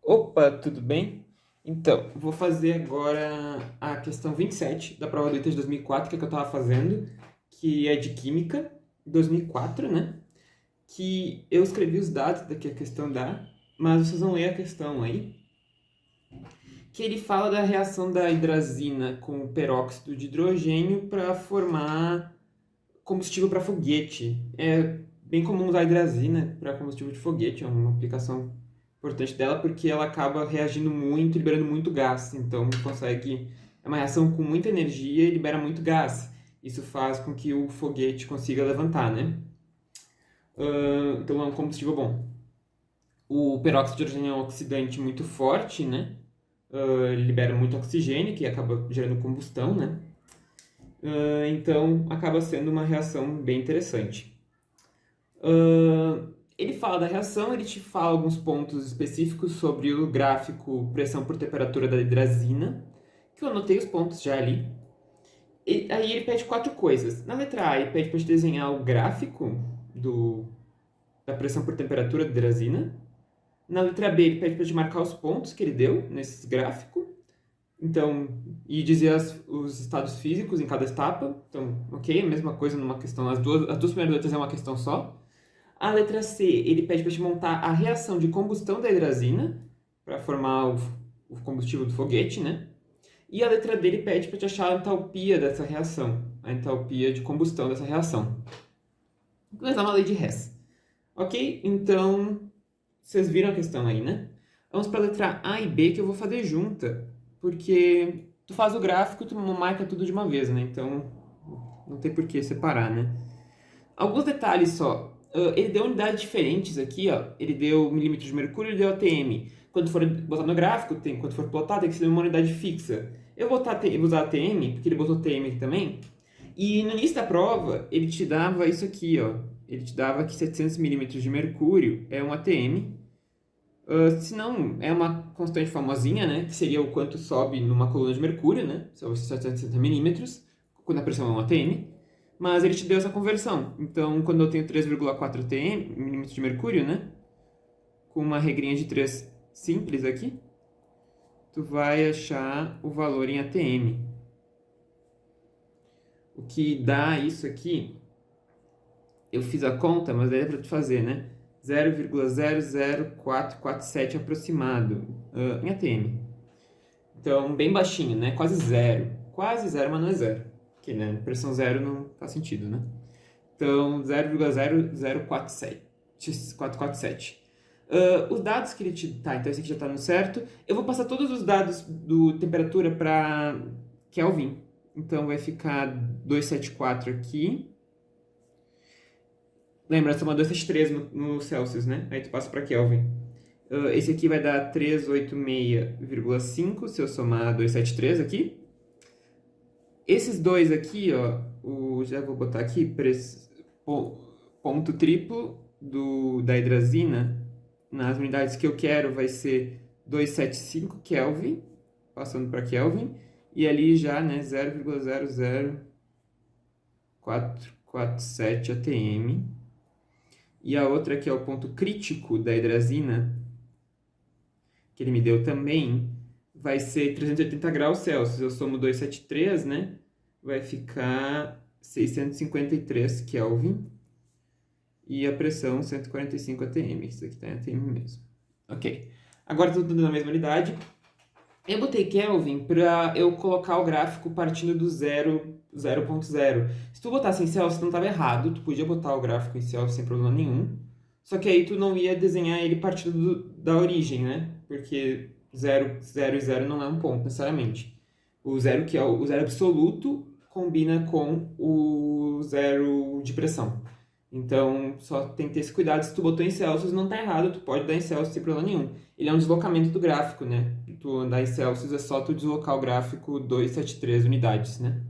Opa, tudo bem? Então, vou fazer agora a questão 27 da prova do ITA de 2004, que é a que eu estava fazendo, que é de Química, 2004, né? Que eu escrevi os dados da que a questão dá, mas vocês vão ler a questão aí, que ele fala da reação da hidrazina com o peróxido de hidrogênio para formar combustível para foguete. É bem comum usar hidrazina para combustível de foguete, é uma aplicação importante dela porque ela acaba reagindo muito, liberando muito gás. Então consegue. É uma reação com muita energia e libera muito gás. Isso faz com que o foguete consiga levantar, né? Então é um combustível bom. O peróxido de hidrogênio é um oxidante muito forte, né? Ele libera muito oxigênio, que acaba gerando combustão, né? Então acaba sendo uma reação bem interessante. Ele fala da reação, ele te fala alguns pontos específicos sobre o gráfico pressão por temperatura da hidrazina, que eu anotei os pontos já ali. E aí ele pede quatro coisas. Na letra A, ele pede para te desenhar o gráfico da pressão por temperatura da hidrazina. Na letra B, ele pede para te marcar os pontos que ele deu nesse gráfico. Então, e dizer os estados físicos em cada etapa. Então, ok, a mesma coisa numa questão. As duas primeiras letras é uma questão só. A letra C, ele pede para te montar a reação de combustão da hidrazina para formar o combustível do foguete, né? E a letra D, ele pede para te achar a entalpia dessa reação, a entalpia de combustão dessa reação. Vamos dar uma lei de Hess. Ok? Então, vocês viram a questão aí, né? Vamos para a letra A e B, que eu vou fazer junta, porque tu faz o gráfico e tu marca tudo de uma vez, né? Então, não tem por que separar, né? Alguns detalhes só. Ele deu unidades diferentes aqui, ó. Ele deu milímetros de mercúrio e deu ATM. Quando for botar no gráfico, quando for plotar, tem que ser uma unidade fixa. Eu vou usar ATM, porque ele botou TM aqui também. E no início da prova, ele te dava isso aqui, ó. Ele te dava que 700 milímetros de mercúrio é um ATM. Se não, é uma constante famosinha, né? Que seria o quanto sobe numa coluna de mercúrio, né? Sobre 760 milímetros, quando a pressão é um ATM. Mas ele te deu essa conversão. Então, quando eu tenho 3,4 TM, milímetros de mercúrio, né? Com uma regrinha de 3 simples aqui, tu vai achar o valor em ATM. O que dá isso aqui, eu fiz a conta, mas daí é para tu fazer, né? 0,00447 aproximado em ATM. Então, bem baixinho, né? Quase zero. Quase zero, mas não é zero. Porque, né? Pressão zero não faz sentido, né? Então, 0,00447. Os dados que ele te... Tá, então esse aqui já está no certo. Eu vou passar todos os dados do temperatura para Kelvin. Então, vai ficar 274 aqui. Lembra, soma 273 no Celsius, né? Aí tu passa para Kelvin. Esse aqui vai dar 386,5 se eu somar 273 aqui. Esses dois aqui, ó, já vou botar aqui, ponto triplo da hidrazina, nas unidades que eu quero, vai ser 275 Kelvin, passando para Kelvin, e ali já, né, 0,00447 atm. E a outra que é o ponto crítico da hidrazina, que ele me deu também, vai ser 380 graus Celsius. Eu somo 273, né? Vai ficar 653 Kelvin. E a pressão 145 atm. Isso aqui está em atm mesmo. Ok. Agora tudo na mesma unidade. Eu botei Kelvin para eu colocar o gráfico partindo do 0.0. Se tu botasse em Celsius, não estava errado. Tu podia botar o gráfico em Celsius sem problema nenhum. Só que aí tu não ia desenhar ele partindo da origem, né? Porque 0, 0 e 0 não é um ponto, necessariamente. O zero, que é o zero absoluto, combina com o zero de pressão. Então, só tem que ter esse cuidado. Se tu botou em Celsius, não tá errado. Tu pode dar em Celsius sem problema nenhum. Ele é um deslocamento do gráfico, né? Tu andar em Celsius é só tu deslocar o gráfico 273 unidades, né?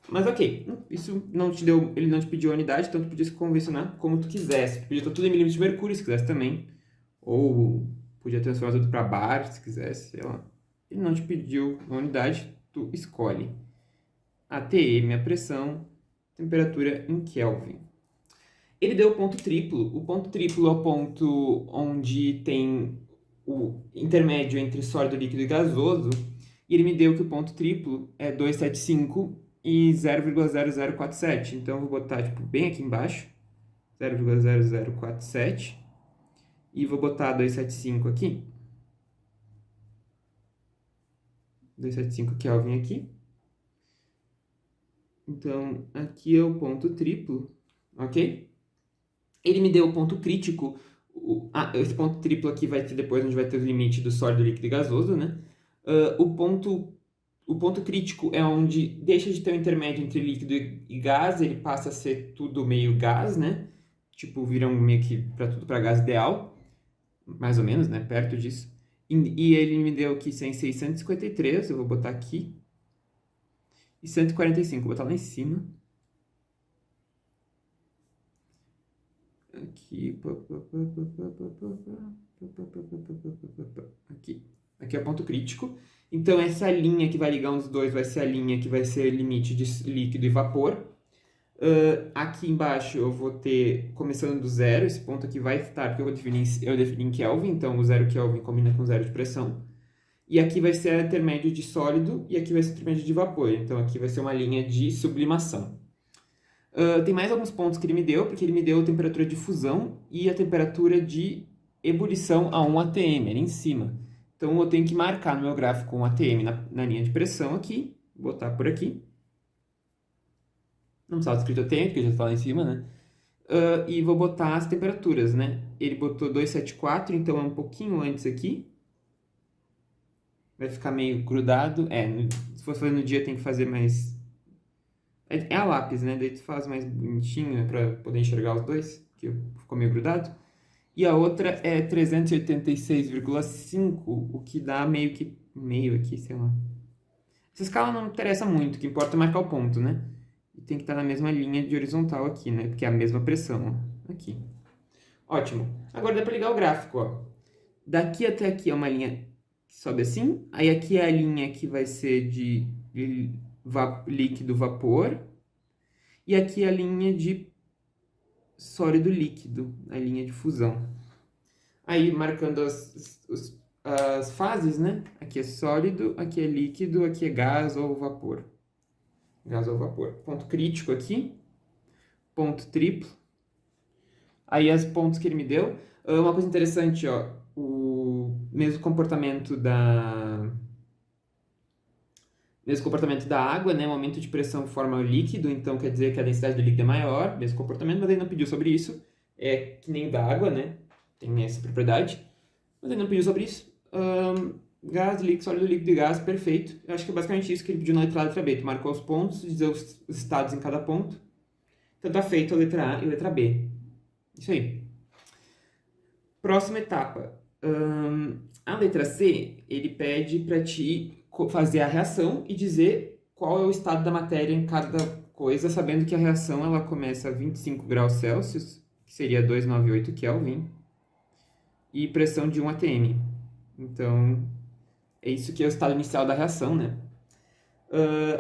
Mas ok, isso não te deu, ele não te pediu a unidade, então tu podia se convencionar como tu quisesse. Tu podia ter tudo em milímetros de mercúrio, se quisesse também. Ou podia transformar tudo para bar, se quisesse, sei lá. Ele não te pediu a unidade, tu escolhe. ATM, a pressão, temperatura em Kelvin. Ele deu o ponto triplo. O ponto triplo é o ponto onde tem o intermédio entre sólido, líquido e gasoso, e ele me deu que o ponto triplo é 275 e 0,0047. Então, eu vou botar tipo, bem aqui embaixo, 0,0047, e vou botar 275 aqui. 275 Kelvin aqui. Então, aqui é o ponto triplo, ok? Ele me deu o ponto crítico. Esse ponto triplo aqui vai ter depois, onde vai ter o limite do sólido, líquido e gasoso, né? O ponto crítico é onde deixa de ter um intermédio entre líquido e gás, ele passa a ser tudo meio gás, né? Tipo, viram meio que para tudo para gás ideal, mais ou menos, né? Perto disso. E ele me deu aqui 653, eu vou botar aqui. E 145, vou botar lá em cima. Aqui. Aqui é o ponto crítico. Então, essa linha que vai ligar os dois vai ser a linha que vai ser limite de líquido e vapor. Aqui embaixo eu vou ter, começando do zero, esse ponto aqui vai estar, porque eu defini em Kelvin, então o 0 Kelvin combina com 0 de pressão. E aqui vai ser intermédio de sólido e aqui vai ser intermédio de vapor. Então aqui vai ser uma linha de sublimação. Tem mais alguns pontos que ele me deu, porque ele me deu a temperatura de fusão e a temperatura de ebulição a 1 atm, ali em cima. Então eu tenho que marcar no meu gráfico 1 atm na linha de pressão aqui, botar por aqui. Não precisava escrito atm, porque já está lá em cima, né? E vou botar as temperaturas, né? Ele botou 274, então é um pouquinho antes aqui. Vai ficar meio grudado. Se for fazer no dia tem que fazer mais... É a lápis, né? Daí tu faz mais bonitinho pra poder enxergar os dois, que ficou meio grudado. E a outra é 386,5, o que dá meio aqui, sei lá. Essa escala não interessa muito, o que importa é marcar o ponto, né? E tem que estar na mesma linha de horizontal aqui, né? Porque é a mesma pressão, ó. Aqui. Ótimo. Agora dá pra ligar o gráfico, ó. Daqui até aqui é uma linha que sobe assim. Aí aqui é a linha que vai ser de líquido vapor. E aqui é a linha de sólido líquido, a linha de fusão. Aí marcando as fases, né? Aqui é sólido, aqui é líquido, aqui é gás ou vapor. Gás ou vapor. Ponto crítico aqui. Ponto triplo. Aí os pontos que ele me deu. Uma coisa interessante, ó. O mesmo comportamento da água, né? O aumento de pressão forma o líquido, então quer dizer que a densidade do líquido é maior, mesmo comportamento, mas ele não pediu sobre isso. É que nem o da água, né? Tem essa propriedade. Mas ele não pediu sobre isso. Gás, líquido, sólido, líquido e gás, perfeito. Eu acho que é basicamente isso que ele pediu na letra A e letra B. Tu marcou os pontos, dizer os estados em cada ponto. Então tá feito a letra A e a letra B. Isso aí. Próxima etapa. A letra C, ele pede para ti fazer a reação e dizer qual é o estado da matéria em cada coisa, sabendo que a reação ela começa a 25 graus Celsius, que seria 298 Kelvin, e pressão de 1 atm. Então, é isso que é o estado inicial da reação, né?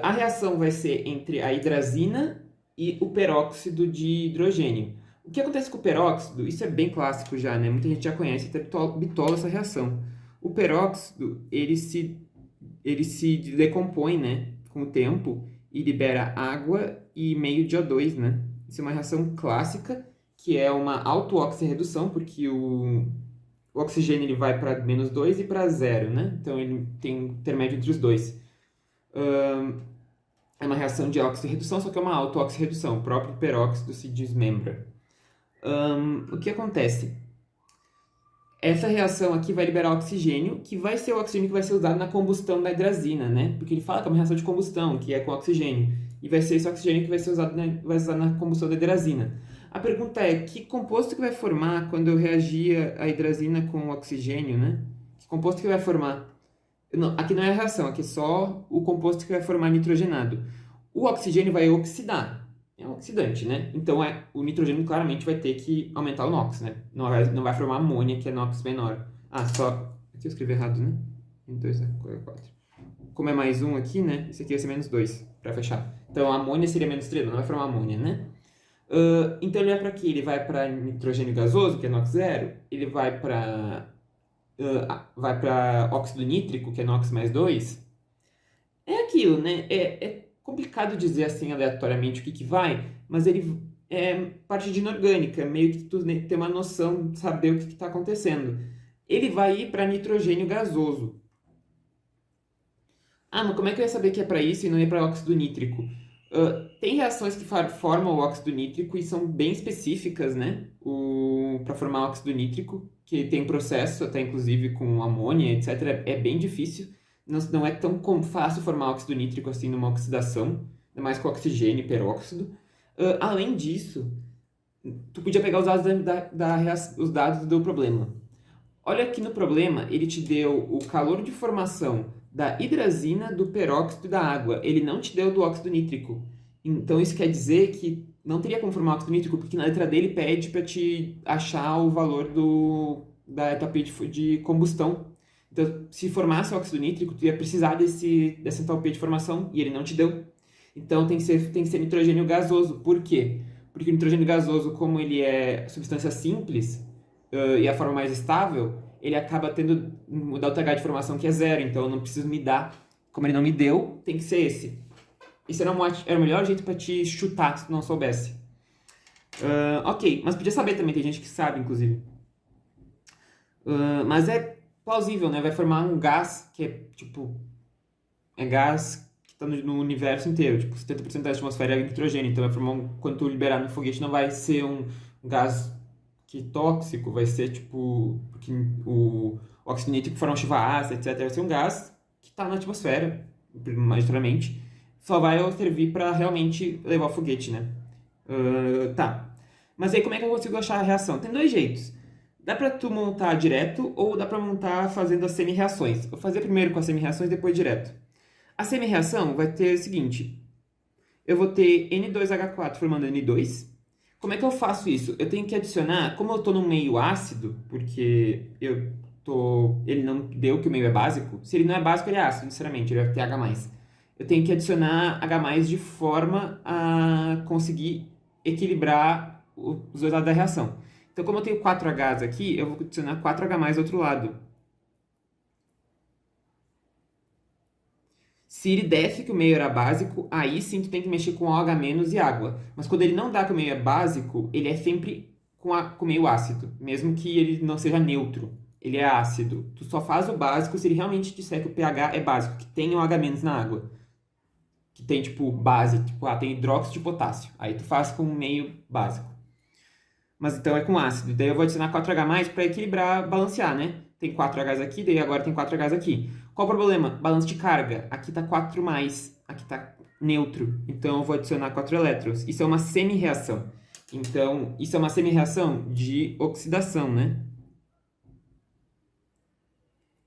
A reação vai ser entre a hidrazina e o peróxido de hidrogênio. O que acontece com o peróxido? Isso é bem clássico já, né? Muita gente já conhece, até bitola essa reação. O peróxido, ele se decompõe, né, com o tempo e libera água e meio de O2, né? Isso é uma reação clássica, que é uma auto-oxirredução, porque o oxigênio ele vai para -2 e para 0, né? Então ele tem um intermédio entre os dois. É uma reação de oxirredução, só que é uma auto-oxirredução. O próprio peróxido se desmembra. O que acontece? Essa reação aqui vai liberar oxigênio, que vai ser o oxigênio que vai ser usado na combustão da hidrazina, né? Porque ele fala que é uma reação de combustão, que é com oxigênio. E vai ser esse oxigênio que vai ser usado na combustão da hidrazina. A pergunta é, que composto que vai formar quando eu reagir a hidrazina com o oxigênio, né? Que composto que vai formar? Não, aqui não é a reação, aqui é só o composto que vai formar nitrogenado. O oxigênio vai oxidar. É um oxidante, né? Então o nitrogênio claramente vai ter que aumentar o NOx, né? Não vai formar amônia, que é NOx menor. Aqui eu escrevi errado, né? -2 é 4. Como é mais 1 aqui, né? Esse aqui vai ser -2, para fechar. Então a amônia seria -3, não vai formar amônia, né? Então ele vai para aqui? Ele vai para nitrogênio gasoso, que é NOx zero. Ele vai para vai para óxido nítrico, que é NOx mais 2, é aquilo, né? É complicado dizer assim aleatoriamente o que vai, mas ele é parte de inorgânica, meio que tu tem uma noção de saber o que está acontecendo. Ele vai ir para nitrogênio gasoso. Ah, mas como é que eu ia saber que é para isso e não é para óxido nítrico? Tem reações que formam o óxido nítrico e são bem específicas, né? Para formar óxido nítrico, que tem processo, até inclusive com amônia, etc. É bem difícil. Não é tão fácil formar óxido nítrico assim numa oxidação, ainda mais com oxigênio e peróxido. Além disso, tu podia pegar os dados os dados do problema. Olha aqui no problema, ele te deu o calor de formação da hidrazina, do peróxido e da água. Ele não te deu do óxido nítrico. Então isso quer dizer que não teria como formar óxido nítrico, porque na letra dele pede para te achar o valor da enthalpia de combustão. Então, se formasse óxido nítrico, tu ia precisar dessa enthalpia de formação, e ele não te deu. Então tem que ser nitrogênio gasoso. Por quê? Porque o nitrogênio gasoso, como ele é substância simples, e a forma mais estável, ele acaba tendo o delta-H de formação que é zero, então eu não preciso me dar. Como ele não me deu, tem que ser esse. Isso era o melhor jeito para te chutar, se tu não soubesse. Ok, mas podia saber também, tem gente que sabe, inclusive. Mas é plausível, né? Vai formar um gás que é, tipo... É gás que está no universo inteiro. Tipo, 70% da atmosfera é nitrogênio. Então, vai formar quando tu liberar no foguete, não vai ser um gás que tóxico, vai ser tipo porque o óxido nítrico forma chuva ácida, etc. Vai ser um gás que está na atmosfera, majoritariamente, só vai servir para realmente levar o foguete, né? Tá. Mas aí como é que eu consigo achar a reação? Tem dois jeitos. Dá para tu montar direto ou dá para montar fazendo as semi-reações. Vou fazer primeiro com as semi-reações, depois direto. A semi-reação vai ter o seguinte. Eu vou ter N2H4 formando N2. Como é que eu faço isso? Eu tenho que adicionar, como eu estou num meio ácido, porque ele não deu que o meio é básico. Se ele não é básico, ele é ácido, necessariamente, ele vai ter H+. Eu tenho que adicionar H+, de forma a conseguir equilibrar os dois lados da reação. Então, como eu tenho 4Hs aqui, eu vou adicionar 4H+ do outro lado. Se ele desce que o meio era básico, aí sim tu tem que mexer com OH- e água. Mas quando ele não dá que o meio é básico, ele é sempre com o meio ácido, mesmo que ele não seja neutro. Ele é ácido. Tu só faz o básico se ele realmente disser que o pH é básico, que tem OH- na água. Que tem, tipo, base, tipo, tem hidróxido de potássio. Aí tu faz com o meio básico. Mas então é com ácido. Daí eu vou adicionar 4H+, para equilibrar, balancear, né? Tem 4Hs aqui, daí agora tem 4Hs aqui. Qual o problema? Balanço de carga. Aqui tá 4+, aqui tá neutro. Então eu vou adicionar 4 elétrons. Isso é uma semi-reação. Então, isso é uma semi-reação de oxidação, né?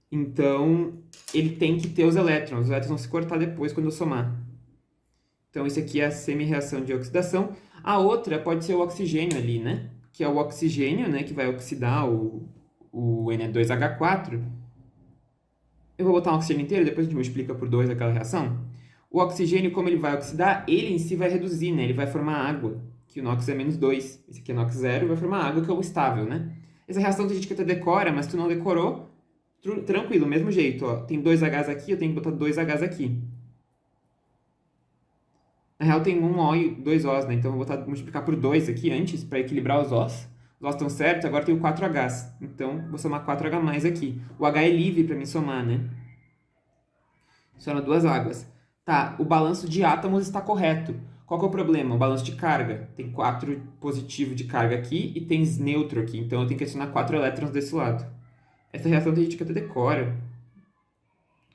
Então, ele tem que ter os elétrons. Os elétrons vão se cortar depois quando eu somar. Então, isso aqui é a semi-reação de oxidação. A outra pode ser o oxigênio ali, né? Que é o oxigênio, né? Que vai oxidar o Na2H4. Eu vou botar um oxigênio inteiro, depois a gente multiplica por 2 aquela reação. O oxigênio, como ele vai oxidar, ele em si vai reduzir, né? Ele vai formar água, que o NOx é -2. Esse aqui é NOx 0, vai formar água, que é o estável, né? Essa reação tem gente que até decora, mas se tu não decorou, tranquilo, mesmo jeito, ó. Tem 2Hs aqui, eu tenho que botar 2Hs aqui. Na real tem um O e dois Os, né? Então eu vou multiplicar por 2 aqui antes, para equilibrar os Os. Os Os estão certos, agora tem o 4Hs. Então vou somar 4H+ aqui. O H é livre para mim somar, né? Soma duas águas. Tá, o balanço de átomos está correto. Qual que é o problema? O balanço de carga. Tem 4 positivo de carga aqui e tem neutro aqui. Então eu tenho que adicionar 4 elétrons desse lado. Essa reação tem gente que até decora,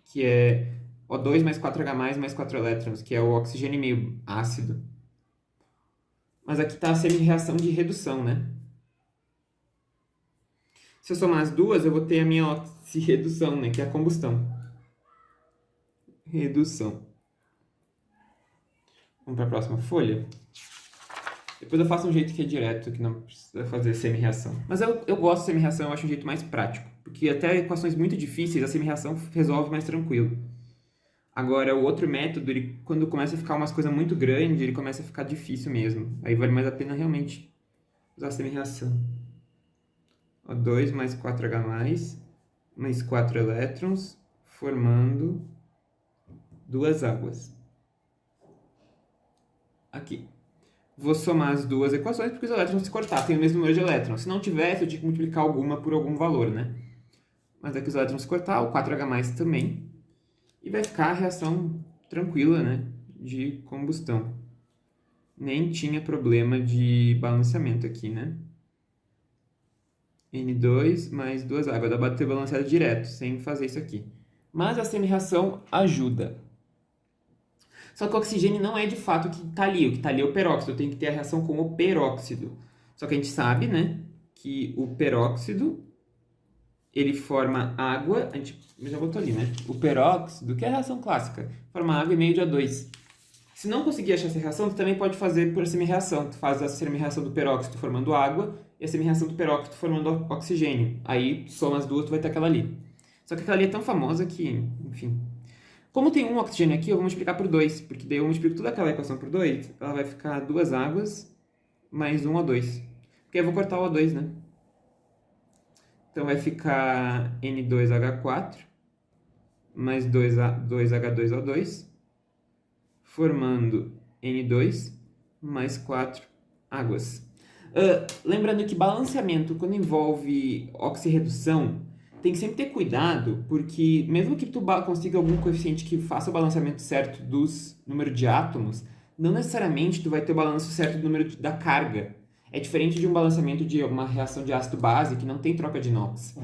que é O2 mais 4H+, mais 4 elétrons, que é o oxigênio meio ácido. Mas aqui está a semi-reação de redução, né? Se eu somar as duas, eu vou ter a minha oxirredução, né? Que é a combustão. Redução. Vamos para a próxima folha. Depois eu faço um jeito que é direto, que não precisa fazer semi-reação. Mas eu gosto de semi-reação, eu acho um jeito mais prático. Porque até equações muito difíceis, a semi-reação resolve mais tranquilo. Agora, o outro método, ele, quando começa a ficar umas coisas muito grandes, ele começa a ficar difícil mesmo. Aí vale mais a pena realmente usar a semi-reação. O2 mais 4H+, mais 4 elétrons, formando 2 águas. Aqui. Vou somar as duas equações porque os elétrons vão se cortar, tem o mesmo número de elétrons. Se não tivesse, eu tinha que multiplicar alguma por algum valor, né? Mas aqui os elétrons vão se cortar, o 4H+, também. E vai ficar a reação tranquila, né? De combustão. Nem tinha problema de balanceamento aqui, né? N2 mais 2 águas. Dá para ter balanceado direto, sem fazer isso aqui. Mas a semi-reação ajuda. Só que o oxigênio não é de fato o que está ali. O que está ali é o peróxido. Eu tenho que ter a reação com o peróxido. Só que a gente sabe, né? Que o peróxido, ele forma água. A gente já botou ali, né? O peróxido, que é a reação clássica, forma água e meio de O2. Se não conseguir achar essa reação, tu também pode fazer por semi-reação. Tu faz a semi-reação do peróxido formando água e a semi-reação do peróxido formando oxigênio. Aí, soma as duas, tu vai ter aquela ali. Só que aquela ali é tão famosa que, enfim. Como tem um oxigênio aqui, eu vou multiplicar por 2, porque daí eu multiplico toda aquela equação por 2, ela vai ficar 2 águas mais 1 O2. Porque aí eu vou cortar o O2, né? Então vai ficar N2H4 mais 2H2O2, formando N2 mais 4 águas. Lembrando que balanceamento, quando envolve oxirredução, tem que sempre ter cuidado, porque mesmo que tu consiga algum coeficiente que faça o balanceamento certo dos número de átomos, não necessariamente tu vai ter o balanço certo do número da carga. É diferente de um balanceamento de uma reação de ácido-base que não tem troca de NOx.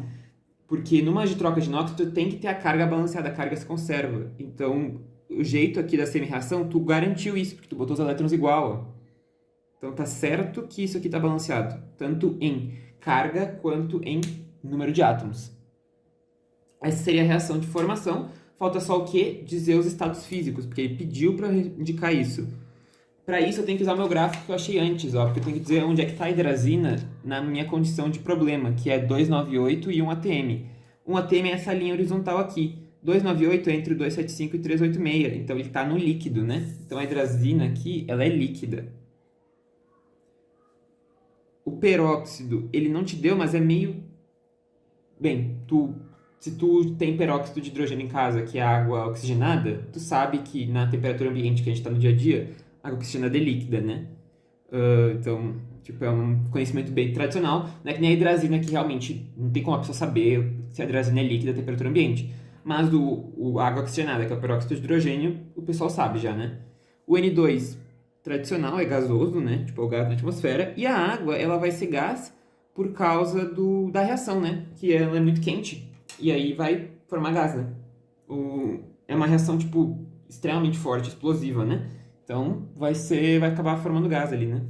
Porque numa de troca de NOx, tu tem que ter a carga balanceada, a carga se conserva. Então, o jeito aqui da semi-reação, tu garantiu isso, porque tu botou os elétrons igual. Ó. Então, tá certo que isso aqui tá balanceado, tanto em carga quanto em número de átomos. Essa seria a reação de formação. Falta só o quê? Dizer os estados físicos, porque ele pediu para indicar isso. Para isso, eu tenho que usar o meu gráfico que eu achei antes, ó, porque eu tenho que dizer onde é que está a hidrazina na minha condição de problema, que é 298 e 1 atm. 1 atm é essa linha horizontal aqui. 298 é entre o 275 e 386, então ele está no líquido, né? Então a hidrazina aqui, ela é líquida. O peróxido, ele não te deu, mas é meio... Bem, se tu tem peróxido de hidrogênio em casa, que é água oxigenada, tu sabe que na temperatura ambiente que a gente está no dia a dia, a água oxigenada é líquida, né? Então, tipo, é um conhecimento bem tradicional. Não é que nem a hidrazina, que realmente não tem como a pessoa saber se a hidrazina é líquida a temperatura ambiente. Mas a água oxigenada, que é o peróxido de hidrogênio, o pessoal sabe já, né? O N2 tradicional é gasoso, né? Tipo, é o gás na atmosfera. E a água, ela vai ser gás por causa da reação, né? Que ela é muito quente. E aí vai formar gás, né? É uma reação, tipo, extremamente forte, explosiva, né? Então, vai acabar formando gás ali, né?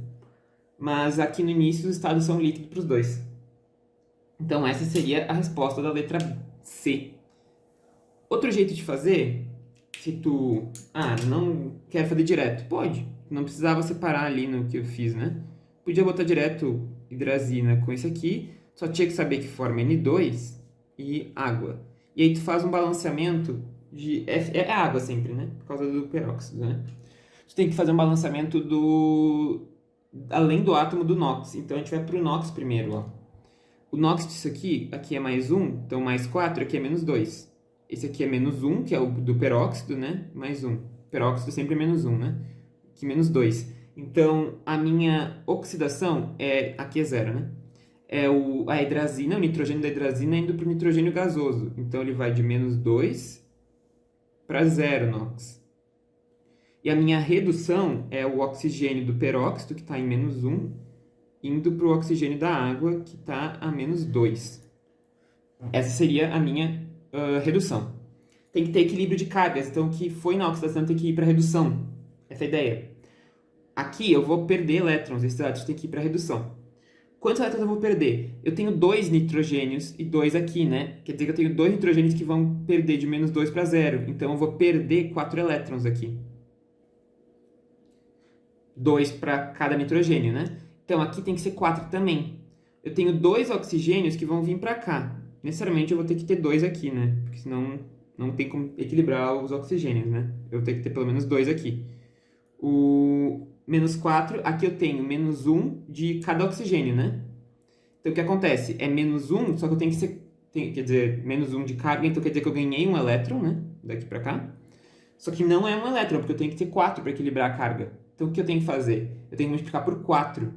Mas aqui no início os estados são líquidos para os dois. Então, essa seria a resposta da letra C. Outro jeito de fazer, se tu... não quer fazer direto. Pode. Não precisava separar ali no que eu fiz, né? Podia botar direto hidrazina com esse aqui. Só tinha que saber que forma N2 e água. E aí tu faz um balanceamento de... É água sempre, né? Por causa do peróxido, né? Tu tem que fazer um balanceamento além do átomo do NOx. Então, a gente vai para o NOx primeiro, ó. O NOx disso aqui é mais 1, então mais 4, aqui é menos 2. Esse aqui é menos 1, que é o do peróxido, né? Mais 1. Peróxido sempre é menos 1, né? Aqui menos 2. Então, a minha oxidação aqui é 0, né? É a hidrazina, o nitrogênio da hidrazina indo para o nitrogênio gasoso. Então, ele vai de menos 2 para 0 NOx. E a minha redução é o oxigênio do peróxido, que está em menos 1, indo para o oxigênio da água, que está a menos 2. Essa seria a minha redução. Tem que ter equilíbrio de cargas, então o que foi na oxidação tem que ir para a redução. Essa é a ideia. Aqui eu vou perder elétrons, esses elétrons têm que ir para a redução. Quantos elétrons eu vou perder? Eu tenho 2 nitrogênios e 2 aqui, né? Quer dizer que eu tenho 2 nitrogênios que vão perder de menos 2 para 0. Então eu vou perder 4 elétrons aqui. 2 para cada nitrogênio, né? Então aqui tem que ser 4 também. Eu tenho 2 oxigênios que vão vir para cá. Necessariamente eu vou ter que ter 2 aqui, né? Porque senão não tem como equilibrar os oxigênios, né? Eu vou ter que ter pelo menos 2 aqui. O menos 4, aqui eu tenho menos 1 de cada oxigênio, né? Então o que acontece? É menos 1, só que eu tenho que quer dizer, menos 1 de carga, então quer dizer que eu ganhei um elétron, né? Daqui para cá. Só que não é um elétron, porque eu tenho que ter 4 para equilibrar a carga. Então o que eu tenho que fazer? Eu tenho que multiplicar por 4.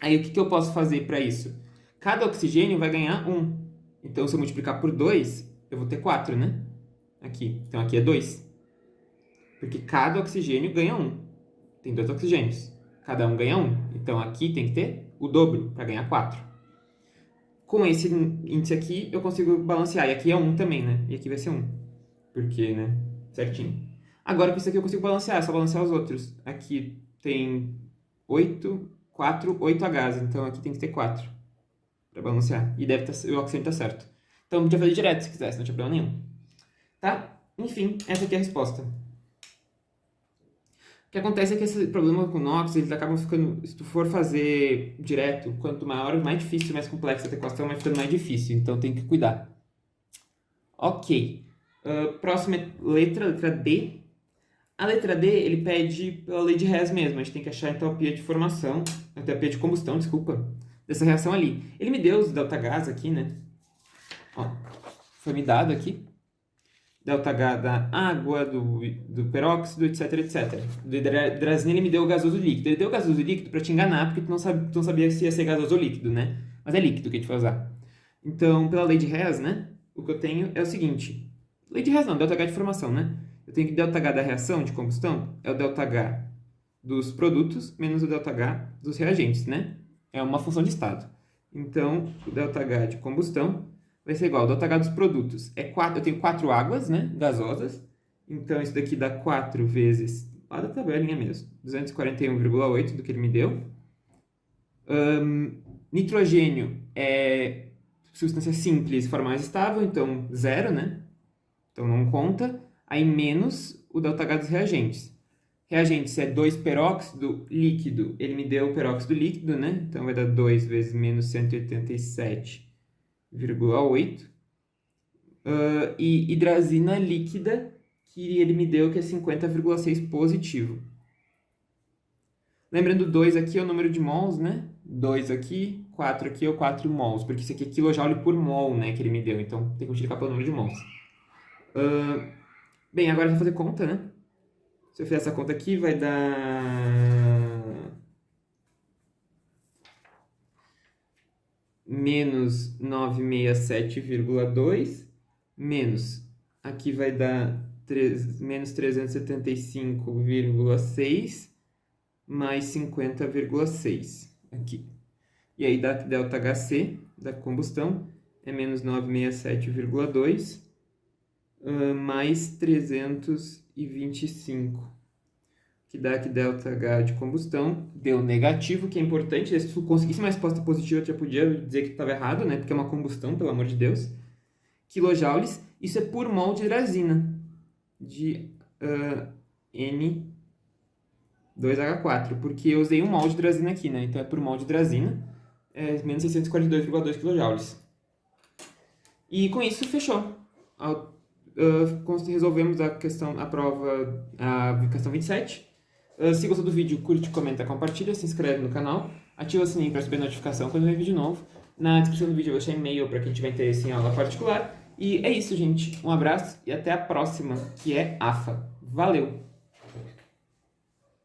Aí o que eu posso fazer para isso? Cada oxigênio vai ganhar 1. Então se eu multiplicar por 2, eu vou ter 4, né? Aqui. Então aqui é 2. Porque cada oxigênio ganha 1. Tem 2 oxigênios. Cada um ganha 1. Então aqui tem que ter o dobro para ganhar 4. Com esse índice aqui, eu consigo balancear. E aqui é 1 também, né? E aqui vai ser 1. Porque, né? Certinho. Agora com isso aqui eu consigo balancear. É só balancear os outros. Aqui tem 8, 4, 8 Hs. Então aqui tem que ter 4 para balancear. E deve o oxigênio tá certo. Então podia fazer direto se quisesse, não tinha problema nenhum. Tá? Enfim, essa aqui é a resposta. O que acontece é que esse problema com NOx, eles acabam ficando, se tu for fazer direto, quanto maior, mais difícil, mais complexa a equação, vai ficando mais difícil, então tem que cuidar. Ok. Próxima letra D. A letra D, ele pede pela lei de Hess mesmo, a gente tem que achar a entalpia de formação, a entalpia de combustão, desculpa, dessa reação ali. Ele me deu os ΔH aqui, né? Ó, foi me dado aqui. ΔH da água, do peróxido, etc, etc. Do hidrazina ele me deu o gasoso líquido. Ele deu o gasoso líquido para te enganar, porque tu não sabia se ia ser gasoso ou líquido, né? Mas é líquido que a gente vai usar. Então, pela lei de Hess, né? O que eu tenho é o seguinte. Lei de Hess não, ΔH de formação, né? Eu tenho que ΔH da reação de combustão é o ΔH dos produtos menos o ΔH dos reagentes, né? É uma função de estado. Então, o ΔH de combustão vai ser igual ao ΔH dos produtos. Eu tenho 4 águas, né, gasosas. Então, isso daqui dá 4 vezes, lá da tabelinha mesmo, 241,8 do que ele me deu. Nitrogênio é substância simples, forma mais estável, então 0, né? Então não conta. Aí menos o ΔH dos reagentes. Reagentes é 2 peróxido líquido. Ele me deu o peróxido líquido, né? Então vai dar 2 vezes menos 187,8. E hidrazina líquida, que ele me deu que é 50,6 positivo. Lembrando, 2 aqui é o número de mols, né? 2 aqui, 4 aqui é o 4 mols, porque isso aqui é kJ por mol, né, que ele me deu. Então tem que multiplicar pelo número de mols. Bem, agora eu vou fazer conta, né? Se eu fizer essa conta aqui, vai dar menos 967,2 menos, aqui vai dar menos 375,6 mais 50,6 aqui. E aí dá ΔHC da combustão é menos 967,2 mais 325, que dá aqui ΔH de combustão, deu negativo, que é importante. Se tu conseguisse uma resposta positiva, eu já podia dizer que estava errado, né? Porque é uma combustão, pelo amor de Deus. Quilojoules, isso é por mol de hidrazina, de N2H4, porque eu usei um mol de hidrazina aqui, né? Então é por mol de hidrazina, é menos 642,2 kJ. E com isso, fechou. Resolvemos a questão 27. Se gostou do vídeo, curte, comenta, compartilha, se inscreve no canal, ativa o sininho para receber notificação quando vem vídeo novo. Na descrição do vídeo eu vou deixar e-mail para quem tiver interesse em aula particular. E é isso, gente. Um abraço e até a próxima, que é AFA. Valeu!